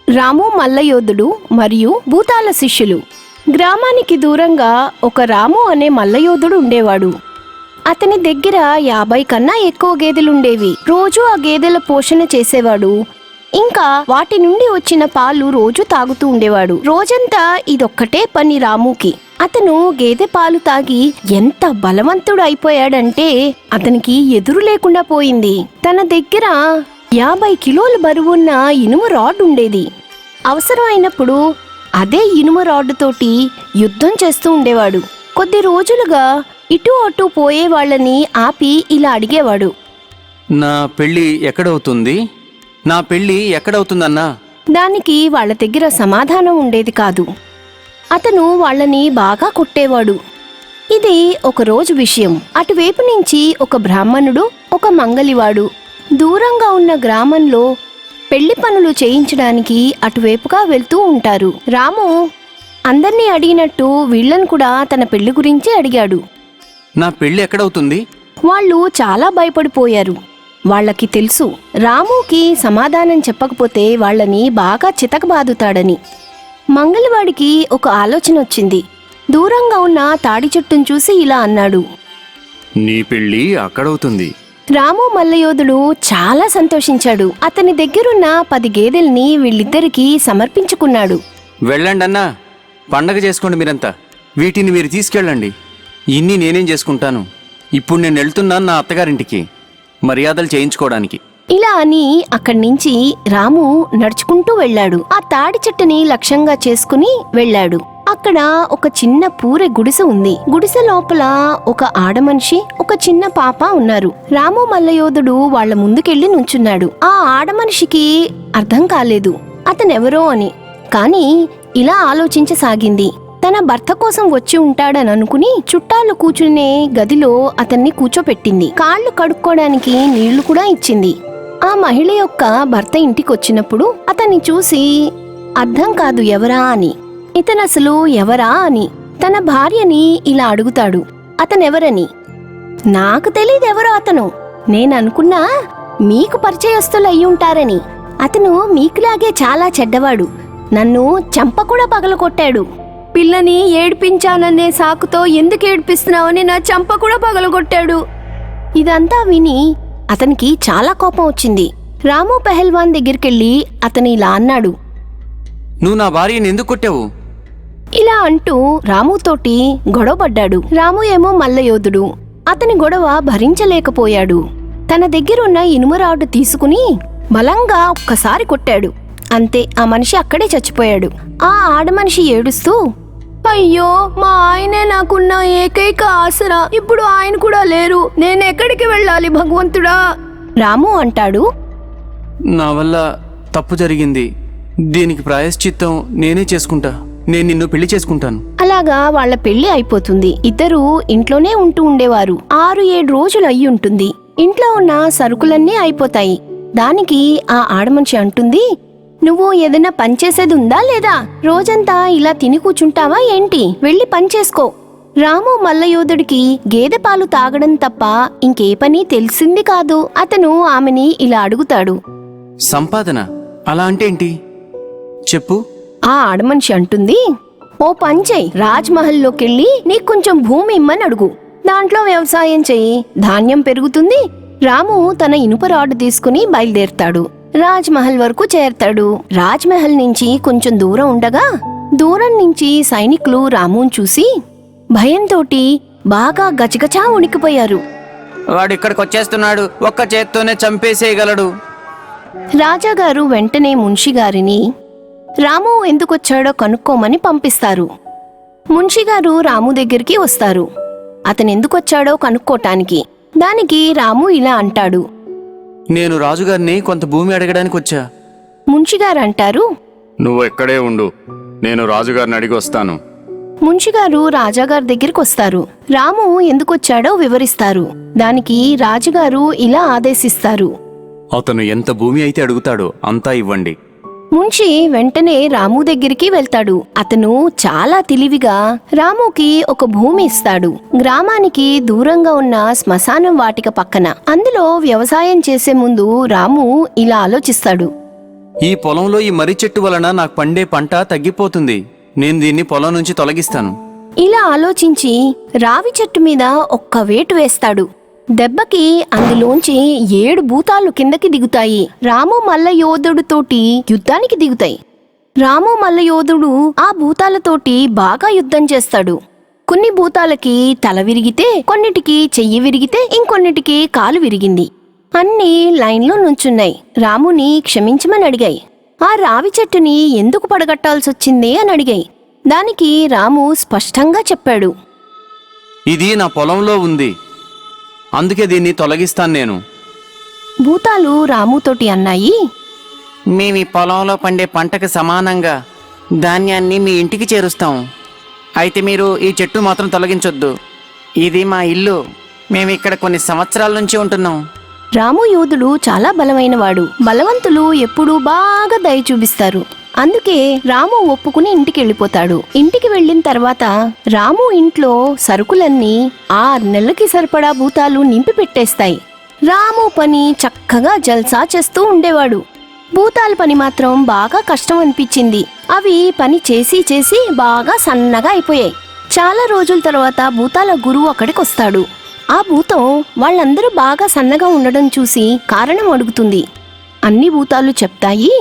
రాము మల్లయోధుడు మరియు భూతాల శిష్యులు. గ్రామానికి దూరంగా ఒక రాము అనే మల్లయోధుడు ఉండేవాడు. అతని దగ్గర 50 కన్నా ఎక్కువ గేదెలుండేవి. రోజూ ఆ గేదెల పోషణ చేసేవాడు. ఇంకా వాటి నుండి వచ్చిన పాలు రోజు తాగుతూ ఉండేవాడు. రోజంతా ఇదొక్కటే పని రాముకి. అతను గేదె పాలు తాగి ఎంత బలవంతుడు అయిపోయాడంటే అతనికి ఎదురు లేకుండా పోయింది. తన దగ్గర 50 కిలోల బరువున్న ఇనుము రాడ్ ఉండేది. అవసరం అయినప్పుడు అదే ఇనుము రాడ్డుతోటి యుద్ధం చేస్తూ ఉండేవాడు. కొద్ది రోజులుగా ఇటు అటు పోయే వాళ్ళని ఆపి ఇలా అడిగేవాడు. నా పెళ్ళి ఎక్కడవుతుందన్నా? దానికి వాళ్ళ దగ్గర సమాధానం ఉండేది కాదు. అతను వాళ్ళని బాగా కొట్టేవాడు. ఇది ఒకరోజు విషయం. అటువైపు నుంచి ఒక బ్రాహ్మణుడు, ఒక మంగలివాడు దూరంగా ఉన్న గ్రామంలో పెళ్లి పనులు చేయించడానికి అటువైపుగా వెళ్తూ ఉంటారు. రాము అందర్నీ అడిగినట్టు వీళ్లను కూడా తన పెళ్లి గురించి అడిగాడు. నా పెళ్ళి ఎక్కడవుతుంది? వాళ్ళు చాలా భయపడిపోయారు. వాళ్ళకి తెలుసు రాముకి సమాధానం చెప్పకపోతే వాళ్ళని బాగా చితకబాదుతాడని. మంగళవాడికి ఒక ఆలోచన వచ్చింది. దూరంగా ఉన్న తాడి చెట్టును చూసి ఇలా అన్నాడు. నీ పెళ్ళి అక్కడవుతుంది. రాము మల్లయోధుడు చాలా సంతోషించాడు. అతని దగ్గరున్న 10 గేదెల్ని వీళ్ళిద్దరికీ సమర్పించుకున్నాడు. వెళ్ళండన్నా, పండగ చేసుకోండి మీరంతా. వీటిని మీరు తీసుకెళ్ళండి. ఇన్ని నేనేం చేసుకుంటాను. ఇప్పుడు నేను వెళ్తున్నాను నా అత్తగారింటికి మర్యాదలు చేయించుకోవడానికి. ఇలా అని అక్కడి నుంచి రాము నడుచుకుంటూ వెళ్ళాడు. ఆ తాడి చెట్టుని లక్ష్యంగా చేసుకుని వెళ్ళాడు. అక్కడ ఒక చిన్న పూరె గుడిసె ఉంది. గుడిసె లోపల ఒక ఆడమనిషి, ఒక చిన్న పాప ఉన్నారు. రాము మల్లయోధుడు వాళ్ల ముందుకెళ్లి నుంచున్నాడు. ఆ ఆడమనిషికి అర్థం కాలేదు అతనెవరో అని. కాని ఇలా ఆలోచించసాగింది. తన భర్త కోసం వచ్చి ఉంటాడని అనుకుని చుట్టాలు కూర్చునే గదిలో అతన్ని కూర్చోపెట్టింది. కాళ్లు కడుక్కోవడానికి నీళ్లు కూడా ఇచ్చింది. ఆ మహిళ యొక్క భర్త ఇంటికొచ్చినప్పుడు అతన్ని చూసి అర్థం కాదు ఎవరా అని. ఇతనసలు ఎవరా అని తన భార్యని ఇలా అడుగుతాడు. అతనెవరని. నాకు తెలీదెవరో అతను. నేననుకున్నా మీకు పరిచయస్తులు అయ్యుంటారని. అతను మీకులాగే చాలా చెడ్డవాడు. నన్ను చంప కూడా పగలగొట్టాడు. పిల్లని ఏడ్పించాననే సాకుతో ఎందుకు ఏడ్పిస్తున్నావని నా చంప కూడా పగలగొట్టాడు. ఇదంతా విని అతనికి చాలా కోపం వచ్చింది. రాము పెహల్వాన్ దగ్గరికెళ్ళి అతని ఇలా అన్నాడు. నువ్వు నా భార్యని ఎందుకు కొట్టావు? ఇలా అంటూ రాముతోటి గొడవపడ్డాడు. రాము ఏమో మల్లయోధుడు. అతని గొడవ భరించలేకపోయాడు. తన దగ్గరున్న ఇనుము రాడ్డు తీసుకుని బలంగా ఒక్కసారి కొట్టాడు. అంతే, ఆ మనిషి అక్కడే చచ్చిపోయాడు. ఆ ఆడమనిషి ఏడుస్తూ, అయ్యో, మా ఆయనే నాకున్న ఏకైక ఆసరా. ఇప్పుడు ఆయన కూడా లేరు. నేనెక్కడికి వెళ్ళాలి భగవంతుడా? రాము అంటాడు. నా వల్ల తప్పు జరిగింది. దీనికి ప్రాయశ్చిత్తం నేనే చేసుకుంటా. నేను నిన్ను పెళ్లి చేసుకుంటాను. అలాగా వాళ్ల పెళ్లి అయిపోతుంది. ఇద్దరూ ఇంట్లోనే ఉంటూ ఉండేవారు. 6-7 రోజులు అయ్యి ఉంటుంది. ఇంట్లో ఉన్న సరుకులన్నీ అయిపోతాయి. దానికి ఆ ఆడమనిషి అంటుంది, నువ్వు ఏదైనా పనిచేసేది ఉందా లేదా? రోజంతా ఇలా తిని కూర్చుంటావా ఏంటి? వెళ్ళి పనిచేసుకో. రాము మల్లయోధుడికి గేదె పాలు తాగడం తప్ప ఇంకే పని తెలిసింది కాదు. అతను ఆమెని ఇలా అడుగుతాడు. సంపాదన అలా అంటే ఏంటి చెప్పు? ఆ ఆడమనిషి అంటుంది, ఓ పంచేయ్, రాజ్మహల్లోకెళ్ళి నీకు కొంచెం భూమి ఇమ్మని అడుగు. దాంట్లో వ్యవసాయం చెయ్యి, ధాన్యం పెరుగుతుంది. రాము తన ఇనుప రాడ్డు తీసుకుని బయలుదేరతాడు. రాజ్మహల్ వరకు చేరతాడు. రాజ్మహల్ నుంచి కొంచెం దూరం ఉండగా దూరం నుంచి సైనికులు రాముని చూసి భయంతోటి బాగా గజగజా ఉణికిపోయారు. వాడిక్కడికి వచ్చేస్తున్నాడు, ఒక్క చేత్తోనే చంపేసేయగలడు. రాజాగారు వెంటనే మున్షిగారిని రాము ఎందుకొచ్చాడో కనుక్కోమని పంపిస్తారు. మున్షిగారు రాము దగ్గరికి వస్తారు, అతనెందుకొచ్చాడో కనుక్కోటానికి. దానికి రాము ఇలా అంటాడు. నేను రాజుగారిని కొంత భూమి అడగడానికి వచ్చా. మున్షిగారు అంటారు, నువ్వు ఎక్కడే ఉండు, నేను రాజుగారిని అడిగి వస్తాను. మున్షిగారు రాజాగారి దగ్గరికి వస్తారు. రాము ఎందుకొచ్చాడో వివరిస్తారు. దానికి రాజుగారు ఇలా ఆదేశిస్తారు. అతను ఎంత భూమి అయితే అడుగుతాడో అంతా ఇవ్వండి. మున్షి వెంటనే రాము దగ్గరికి వెళ్తాడు. అతను చాలా తెలివిగా రాముకి ఒక భూమి ఇస్తాడు. గ్రామానికి దూరంగా ఉన్న శ్మశానం వాటిక పక్కన. అందులో వ్యవసాయం చేసే ముందు రాము ఇలా ఆలోచిస్తాడు. ఈ పొలంలో ఈ మర్రి చెట్టు వలన నాకు పండే పంట తగ్గిపోతుంది. నేను దీన్ని పొలం నుంచి తొలగిస్తాను. ఇలా ఆలోచించి రావి చెట్టు మీద ఒక్క వేటు వేస్తాడు. దెబ్బకి అందులోంచి 7 భూతాలు కిందకి దిగుతాయి. రాము మల్లయోధుడితోటి యుద్ధానికి దిగుతాయి. రాము మల్లయోధుడు ఆ భూతాలతోటి బాగా యుద్ధం చేస్తాడు. కొన్ని భూతాలకి తల విరిగితే, కొన్నిటికి చెయ్యి విరిగితే, ఇంకొన్నిటికి కాలు విరిగింది. అన్నీ లైన్లో నుంచున్నాయి. రాముని క్షమించమని అడిగాయి. ఆ రావి చెట్టుని ఎందుకు పడగట్టాల్సొచ్చింది అని అడిగాయి. దానికి రాము స్పష్టంగా చెప్పాడు. ఇది నా పొలంలో ఉంది, అందుకే దీన్ని తొలగిస్తాను నేను. భూతాలు రాముతోటి అన్నాయి, మేము ఈ పొలంలో పండే పంటకు సమానంగా ధాన్యాన్ని మీ ఇంటికి చేరుస్తాం. అయితే మీరు ఈ చెట్టు మాత్రం తొలగించొద్దు. ఇది మా ఇల్లు. మేము ఇక్కడ కొన్ని సంవత్సరాల నుంచి ఉంటున్నాం. రాము యోధుడు చాలా బలమైనవాడు. బలవంతులు ఎప్పుడూ బాగా దయ చూపిస్తారు. అందుకే రాము ఒప్పుకుని ఇంటికి వెళ్ళిపోతాడు. ఇంటికి వెళ్ళిన తర్వాత రాము ఇంట్లో సరుకులన్నీ 6 నెలలకి సరిపడా భూతాలు నింపి పెట్టేస్తాయి. రాము పని చక్కగా జల్సా చేస్తూ ఉండేవాడు. భూతాల పని మాత్రం బాగా కష్టం అనిపించింది. అవి పని చేసి చేసి బాగా సన్నగా అయిపోయాయి. చాలా రోజుల తర్వాత భూతాల గురువు అక్కడికొస్తాడు. ఆ భూతం వాళ్ళందరూ బాగా సన్నగా ఉండడం చూసి కారణం అడుగుతుంది. అన్ని భూతాలు చెప్తాయి,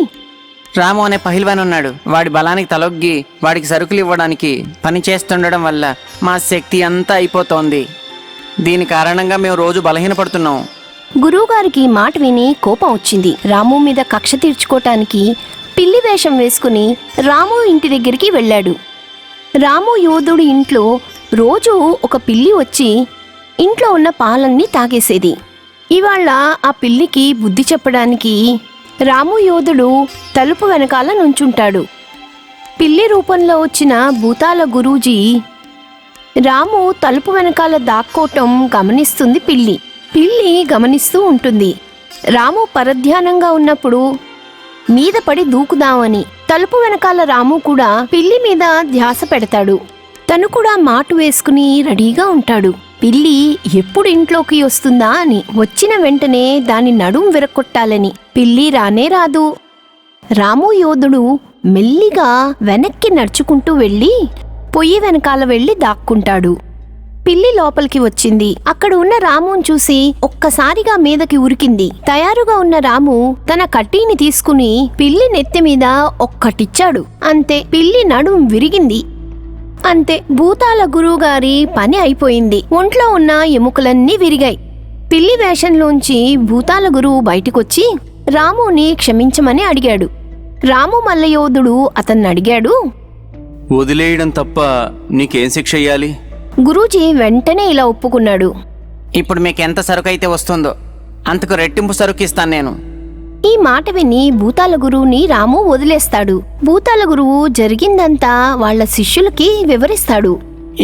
రాము అనే పహిల్వాన్ ఉన్నాడు. వాడి బలానికి తలొగ్గి వాడికి సరుకులు ఇవ్వడానికి పని చేస్తుండడం వల్ల మా శక్తి అంతా అయిపోతోంది. దీని కారణంగా మేము రోజు బలహీనపడుతున్నాం. గురువుగారికి మాట విని కోపం వచ్చింది. రాము మీద కక్ష తీర్చుకోటానికి పిల్లి వేషం వేసుకుని రాము ఇంటి దగ్గరికి వెళ్ళాడు. రాము యోధుడి ఇంట్లో రోజు ఒక పిల్లి వచ్చి ఇంట్లో ఉన్న పాలన్నీ తాగేసేది. ఇవాళ ఆ పిల్లికి బుద్ధి చెప్పడానికి రాము యోధుడు తలుపు వెనకాల నుంచుంటాడు. పిల్లి రూపంలో వచ్చిన భూతాల గురూజీ రాము తలుపు వెనకాల దాక్కోవటం గమనిస్తుంది పిల్లి. పిల్లి గమనిస్తూ ఉంటుంది. రాము పరధ్యానంగా ఉన్నప్పుడు మీద పడి దూకుదామని తలుపు వెనకాల రాము కూడా పిల్లి మీద ధ్యాస పెడతాడు. తను కూడా మాటు వేసుకుని రెడీగా ఉంటాడు. పిల్లి ఎప్పుడు ఇంట్లోకి వస్తుందా అని. వచ్చిన వెంటనే దాని నడుం విరక్కొట్టాలని. పిల్లి రానే రాదు. రాము యోధుడు మెల్లిగా వెనక్కి నడుచుకుంటూ వెళ్ళి పొయ్యి వెనకాల వెళ్ళి దాక్కుంటాడు. పిల్లి లోపలికి వచ్చింది. అక్కడ ఉన్న రాముని చూసి ఒక్కసారిగా మీదకి ఉరికింది. తయారుగా ఉన్న రాము తన కట్టీని తీసుకుని పిల్లి నెత్తి మీద ఒక్కటిచ్చాడు. అంతే, పిల్లి నడుం విరిగింది. అంతే, భూతాల గురువుగారి పని అయిపోయింది. ఒంట్లో ఉన్న ఎముకలన్నీ విరిగాయి. పిల్లి వేషంలోంచి భూతాల గురువు బయటికొచ్చి రాముని క్షమించమని అడిగాడు. రాము మల్లయోధుడు అతన్ని అడిగాడు, వదిలేయడం తప్ప నీకేం శిక్ష అయ్యాలి? గురూజీ వెంటనే ఇలా ఒప్పుకున్నాడు. ఇప్పుడు మీకు ఎంత సరుకు అయితే వస్తుందో అంతకు రెట్టింపు సరుకు ఇస్తాను నేను. ఈ మాట విని భూతాల గురువుని రాము వదిలేస్తాడు. భూతాల గురువు జరిగిందంతా వాళ్ళ శిష్యులకి వివరిస్తాడు.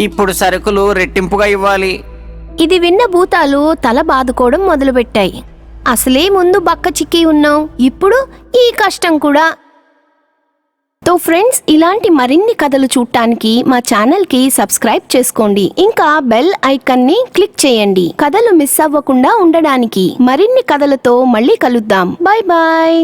ఇప్పుడు సరుకులు రెట్టింపుగా ఇవ్వాలి. ఇది విన్న భూతాలు తల బాదుకోవడం మొదలుపెట్టాయి. అసలే ముందు బక్క చిక్కి ఉన్నాం, ఇప్పుడు ఈ కష్టం కూడా. తో ఫ్రెండ్స్, ఇలాంటి మరిన్ని కథలు చూడటానికి మా ఛానల్కి సబ్స్క్రైబ్ చేసుకోండి. ఇంకా బెల్ ఐకాన్ని క్లిక్ చేయండి, కథలు మిస్ అవ్వకుండా ఉండడానికి. మరిన్ని కథలతో మళ్ళీ కలుద్దాం. Bye bye.